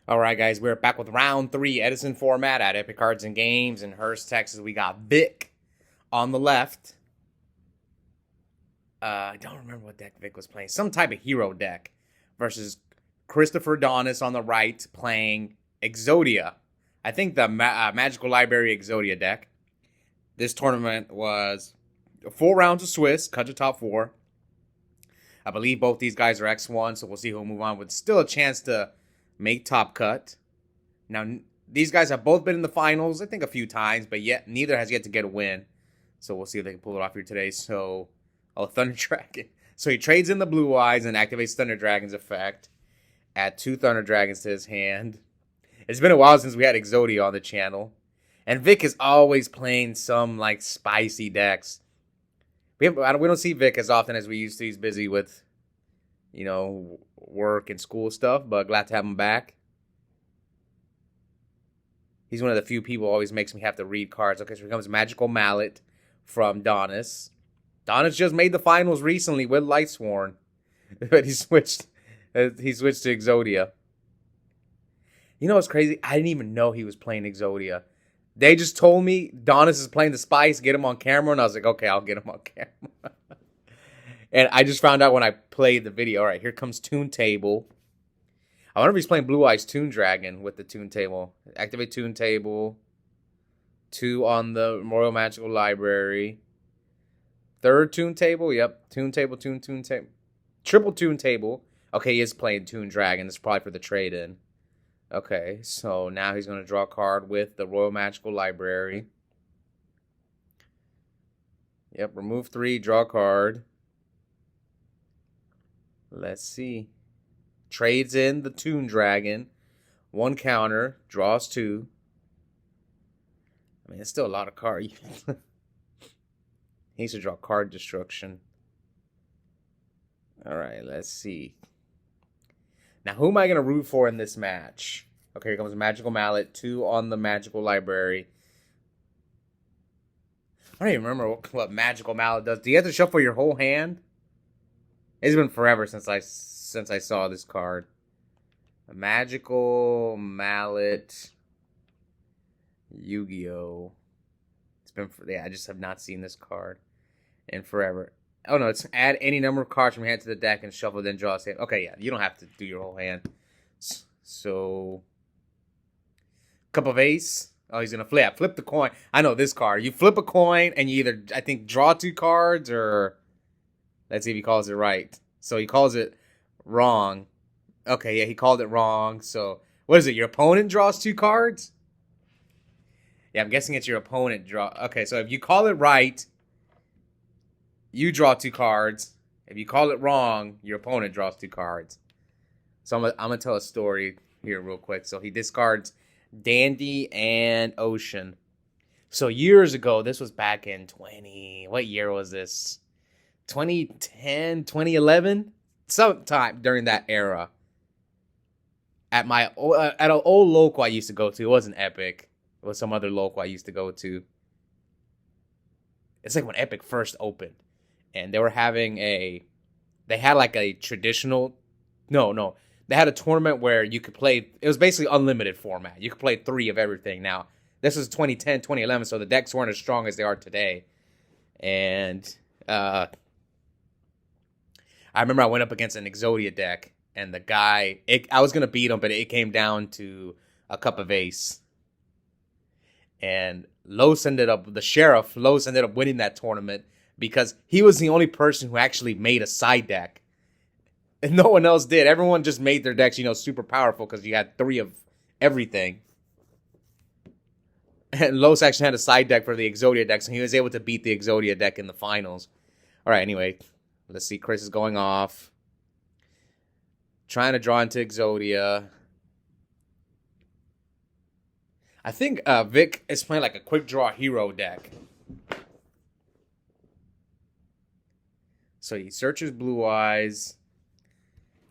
All right, guys, we're back with round three, Edison Format at Epic Cards and Games in Hurst, Texas. We got Vic on the left. I don't remember what deck Vic was playing. Some type of hero deck versus Christopher Donis on the right playing Exodia. I think the Magical Library Exodia deck. This tournament was 4 rounds of Swiss, cut to top four. I believe both these guys are X1, so we'll see who'll move on with still a chance to make top cut. Now, these guys have both been in the finals, I think a few times, but yet neither has yet to get a win. So we'll see if they can pull it off here today. So, Thunder Dragon. So he trades in the Blue Eyes and activates Thunder Dragon's effect. Add 2 Thunder Dragons to his hand. It's been a while since we had Exodia on the channel. And Vic is always playing some, like, spicy decks. We don't see Vic as often as we used to. He's busy with, work and school stuff, but glad to have him back. He's one of the few people who always makes me have to read cards. Okay, so here comes Magical Mallet from Donis. Donis just made the finals recently with Lightsworn, but he switched to Exodia. You know what's crazy? I didn't even know he was playing Exodia. They just told me Donis is playing the Spice, get him on camera, and I was like, okay, I'll get him on camera. And I just found out when I played the video. All right, here comes Toon Table. I wonder if he's playing Blue Eyes Toon Dragon with the Toon Table. Activate Toon Table. 2 on the Royal Magical Library. 3rd Toon Table. Yep. Toon Table, Toon Table. Triple Toon Table. Okay, he is playing Toon Dragon. This is probably for the trade-in. Okay, so now he's going to draw a card with the Royal Magical Library. Yep, remove 3, draw a card. Let's see. Trades in the Toon Dragon. 1 counter, draws 2. I mean, it's still a lot of cards. He needs to draw card destruction. All right, let's see. Now, who am I going to root for in this match? Okay, here comes Magical Mallet. 2 on the Magical Library. I don't even remember what Magical Mallet does. Do you have to shuffle your whole hand? It's been forever since I saw this card. A Magical Mallet Yu-Gi-Oh! It's been, I just have not seen this card in forever. Oh, no, it's add any number of cards from your hand to the deck and shuffle, then draw a save. Okay, yeah, you don't have to do your whole hand. So, Cup of Ace. Oh, he's going to flip. Flip the coin. I know this card. You flip a coin and you either, I think, draw 2 cards or, let's see if he calls it right. So, he calls it wrong. Okay, yeah, he called it wrong. So, what is it? Your opponent draws 2 cards? Yeah, I'm guessing it's your opponent draw. Okay, so if you call it right, you draw 2 cards. If you call it wrong, your opponent draws 2 cards. So I'm gonna tell a story here real quick. So he discards Dandy and Ocean. So years ago, this was back in what year was this? 2010, 2011? Sometime during that era. At an old local I used to go to. It wasn't Epic. It was some other local I used to go to. It's like when Epic first opened. And they had like a traditional, they had a tournament where you could play, it was basically unlimited format. You could play 3 of everything. Now, this was 2010, 2011, so the decks weren't as strong as they are today. And I remember I went up against an Exodia deck, and the guy, I was going to beat him, but it came down to a Cup of Ace. And Los ended up winning that tournament, because he was the only person who actually made a side deck. And no one else did. Everyone just made their decks, super powerful because you had 3 of everything. And Los actually had a side deck for the Exodia deck, so he was able to beat the Exodia deck in the finals. All right, anyway, let's see. Chris is going off. Trying to draw into Exodia. I think Vic is playing like a Quickdraw hero deck. So he searches Blue Eyes.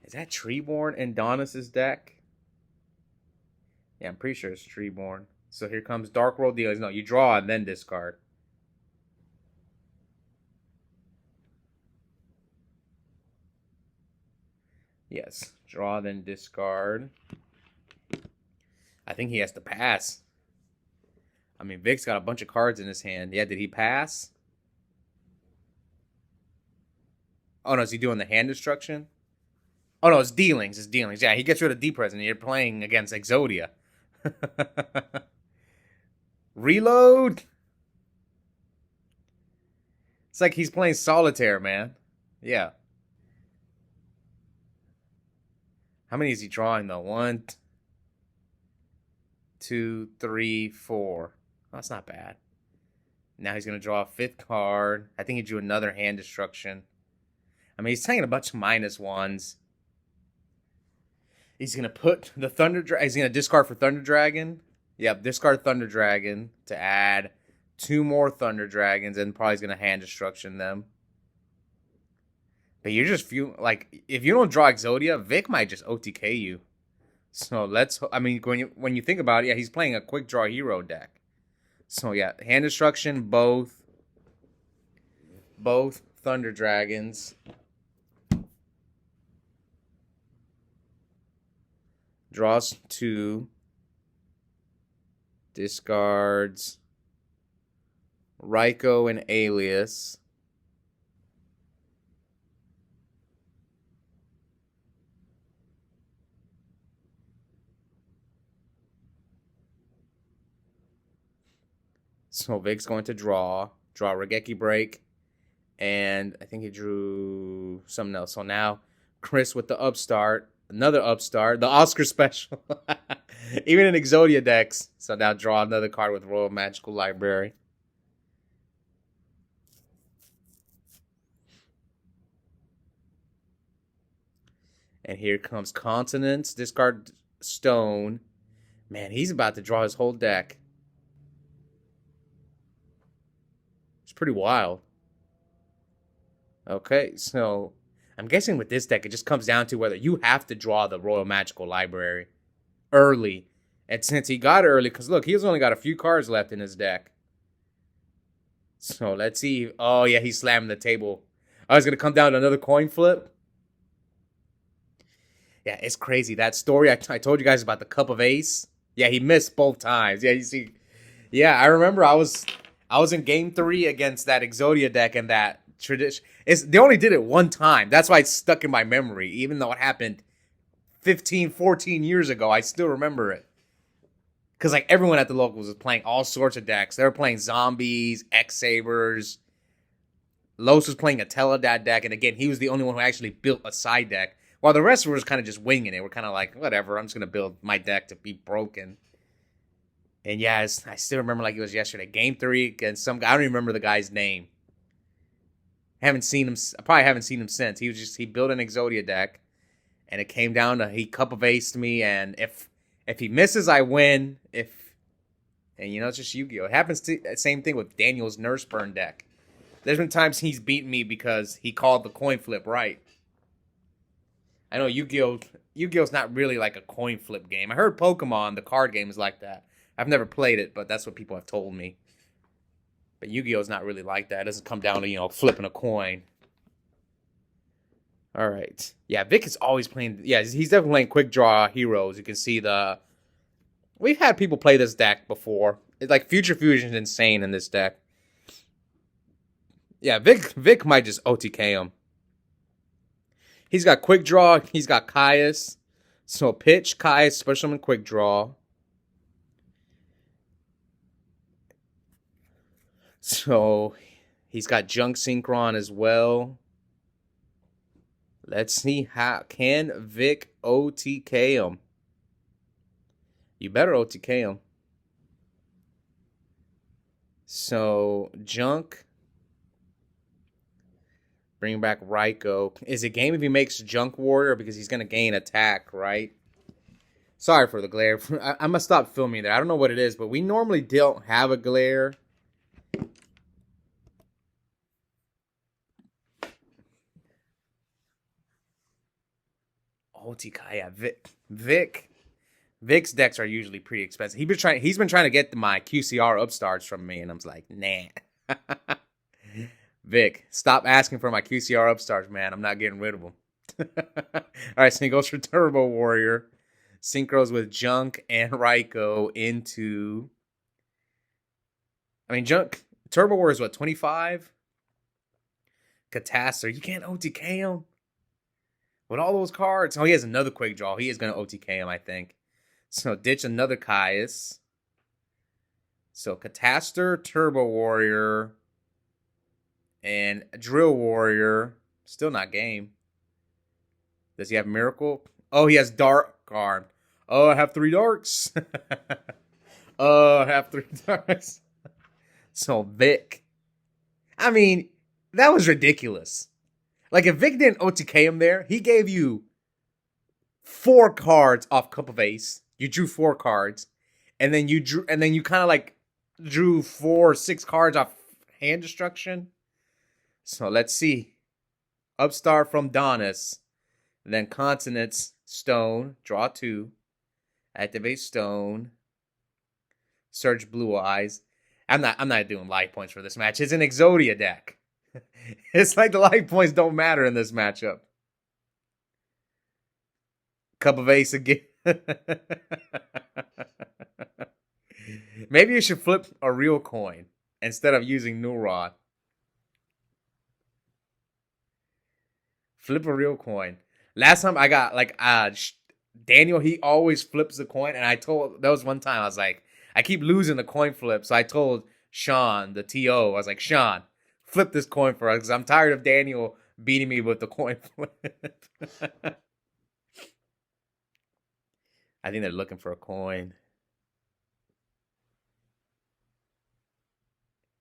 Is that Treeborn in Donis' deck? Yeah, I'm pretty sure it's Treeborn. So here comes Dark World Dealers. No, you draw and then discard. Yes, draw then discard. I think he has to pass. I mean, Vic's got a bunch of cards in his hand. Yeah, did he pass? Oh, no, is he doing the hand destruction? Oh, no, it's dealings. It's dealings. Yeah, he gets rid of D present. You're playing against Exodia. Reload? It's like he's playing solitaire, man. Yeah. How many is he drawing, though? 1, 2, 3, 4. Oh, that's not bad. Now he's going to draw a 5th card. I think he drew another hand destruction. I mean, he's taking a bunch of -1s. He's going to put the Thunder Dragon. He's going to discard for Thunder Dragon. Yep, discard Thunder Dragon to add 2 more Thunder Dragons, and probably he's going to hand destruction them. But you're just feeling like, if you don't draw Exodia, Vic might just OTK you. So let's, I mean, when you think about it, yeah, he's playing a quick draw hero deck. So yeah, hand destruction, both Thunder Dragons. Draws 2. Discards Ryko and Alias. So Vic's going to draw Regeki Break, and I think he drew something else. So now Chris with the upstart, another upstart, the Oscar special, even in Exodia decks. So now draw another card with Royal Magical Library. And here comes Continents, discard Stone. Man, he's about to draw his whole deck. Pretty wild. Okay, so I'm guessing with this deck, it just comes down to whether you have to draw the Royal Magical Library early. And since he got it early, because look, he's only got a few cards left in his deck. So let's see. Oh, yeah, he's slamming the table. Oh, it's going to come down to another coin flip. Yeah, it's crazy. That story I told you guys about the Cup of Ace. Yeah, he missed both times. Yeah, you see. Yeah, I remember I was in game 3 against that Exodia deck, and that tradition. They only did it one time. That's why it's stuck in my memory. Even though it happened 15, 14 years ago, I still remember it. Because like everyone at the locals was playing all sorts of decks. They were playing zombies, X-Sabers. Los was playing a Teledad deck, and again, he was the only one who actually built a side deck. While the rest were kind of just winging it. We're kind of like, whatever, I'm just going to build my deck to be broken. And yeah, I still remember like it was yesterday. Game 3 against some guy. I don't even remember the guy's name. Haven't seen him. I probably haven't seen him since. He built an Exodia deck, and it came down to he Cup of Ace to me. And if he misses, I win. And you know, it's just Yu-Gi-Oh. It happens to same thing with Daniel's Nurse Burn deck. There's been times he's beaten me because he called the coin flip right. I know Yu-Gi-Oh's not really like a coin flip game. I heard Pokemon, the card game, is like that. I've never played it, but that's what people have told me. But Yu-Gi-Oh's not really like that. It doesn't come down to, flipping a coin. All right. Yeah, Vic is always playing. Yeah, he's definitely playing quick draw heroes. You can see we've had people play this deck before. It's like Future Fusion's insane in this deck. Yeah, Vic might just OTK him. He's got quick draw. He's got Caius. So pitch Caius, special summon quick draw. So he's got Junk Synchron as well. Let's see how can Vic OTK him. You better OTK him. So Junk. Bring back Ryko. Is it game if he makes Junk Warrior because he's going to gain attack, right? Sorry for the glare. I'm going to stop filming there. I don't know what it is, but we normally don't have a glare. Oh, Tikaya. Vic's decks are usually pretty expensive. He's been trying to get my QCR upstarts from me, and I'm like, nah. Vic, stop asking for my QCR upstarts, man. I'm not getting rid of them. All right, so he goes for Turbo Warrior. synchros with Junk and Raikou into. I mean, Junk Turbo War is what, 25? Catastrophe. You can't OTK him with all those cards. Oh, he has another Quickdraw. He is going to OTK him, I think. So ditch another Caius. So Catastor, Turbo Warrior, and Drill Warrior. Still not game. Does he have Miracle? Oh, he has Dark Arm. Oh, I have 3 Darks. Oh, I have 3 Darks. So Vic. I mean, that was ridiculous. Like, if Vic didn't OTK him there, he gave you 4 cards off Cup of Ace. You drew 4 cards. And then you kind of like drew 4 or 6 cards off hand destruction. So let's see. Upstart from Donis. Then Consonants, Stone, draw 2. Activate Stone. Search Blue Eyes. I'm not doing life points for this match. It's an Exodia deck. It's like the life points don't matter in this matchup. Cup of Ace again. Maybe you should flip a real coin instead of using Neuron. Flip a real coin. Last time I got like Daniel, he always flips the coin, and there was one time I was like, I keep losing the coin flip, so I told Sean, the TO, I was like, Sean, flip this coin for us, because I'm tired of Daniel beating me with the coin flip. I think they're looking for a coin.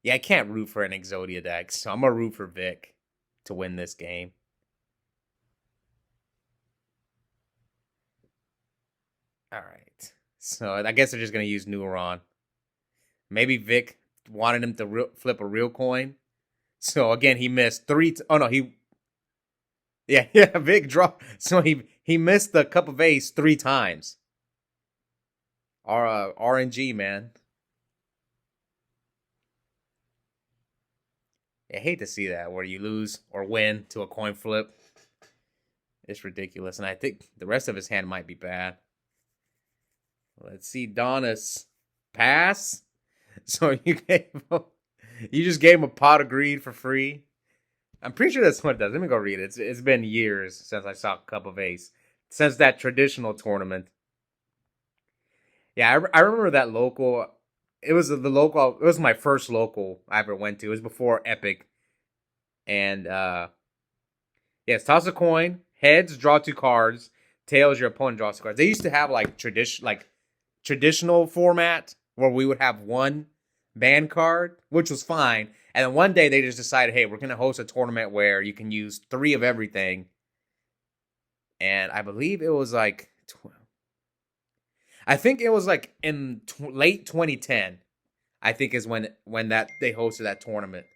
Yeah, I can't root for an Exodia deck, so I'm going to root for Vic to win this game. All right. So I guess they're just going to use Neuron. Maybe Vic wanted him to flip a real coin. So again, he missed 3. Oh no, Yeah, Vic draw. So he missed the Cup of Ace 3 times. RNG, man. I hate to see that where you lose or win to a coin flip. It's ridiculous, and I think the rest of his hand might be bad. Let's see, Donis pass. So you just gave him a pot of greed for free. I'm pretty sure that's what it does. Let me go read it. It's been years since I saw Cup of Ace. Since that traditional tournament. Yeah, I remember that local. It was it was my first local I ever went to. It was before Epik. And yes, toss a coin. Heads, draw 2 cards. Tails, your opponent draws 2 cards. They used to have like traditional format where we would have 1 ban card, which was fine. And then one day they just decided, hey, we're going to host a tournament where you can use 3 of everything. And I believe it was like, I think it was like in late 2010, I think is when that they hosted that tournament.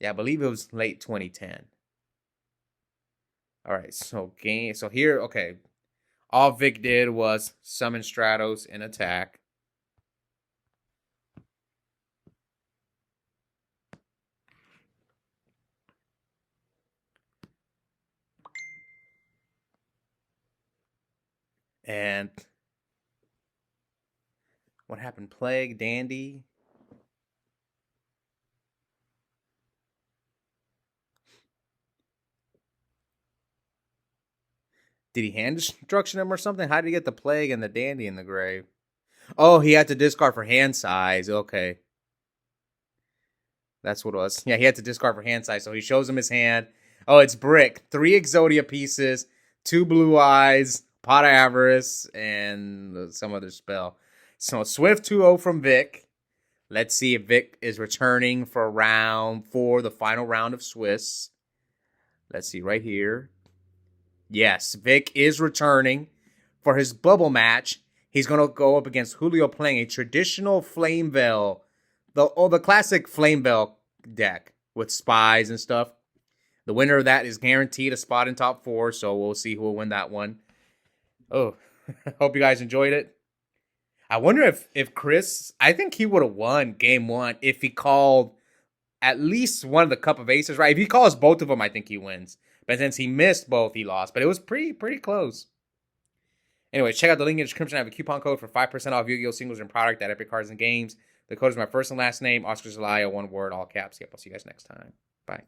Yeah, I believe it was late 2010. All right, so here, okay. All Vic did was summon Stratos and attack. And what happened? Plague, Dandy. Did he hand destruction him or something? How did he get the Plague and the Dandy in the grave? Oh, he had to discard for hand size. Okay. That's what it was. Yeah, he had to discard for hand size. So he shows him his hand. Oh, it's Brick. 3 Exodia pieces, 2 Blue Eyes, Pot of Avarice, and some other spell. So Swift 2-0 from Vic. Let's see if Vic is returning for round 4, the final round of Swiss. Let's see right here. Yes, Vic is returning for his bubble match. He's going to go up against Julio playing a traditional Flame Veil. The classic Flame Veil deck with spies and stuff. The winner of that is guaranteed a spot in top 4, so we'll see who will win that one. Oh, hope you guys enjoyed it. I wonder if Chris, I think he would have won game 1 if he called at least one of the Cup of Aces, right? If he calls both of them, I think he wins. But since he missed both, he lost. But it was pretty close. Anyway, check out the link in the description. I have a coupon code for 5% off Yu-Gi-Oh! Singles and product at Epic Cards and Games. The code is my first and last name, Oscar Zelaya, one word, all caps. Yep, I'll see you guys next time. Bye.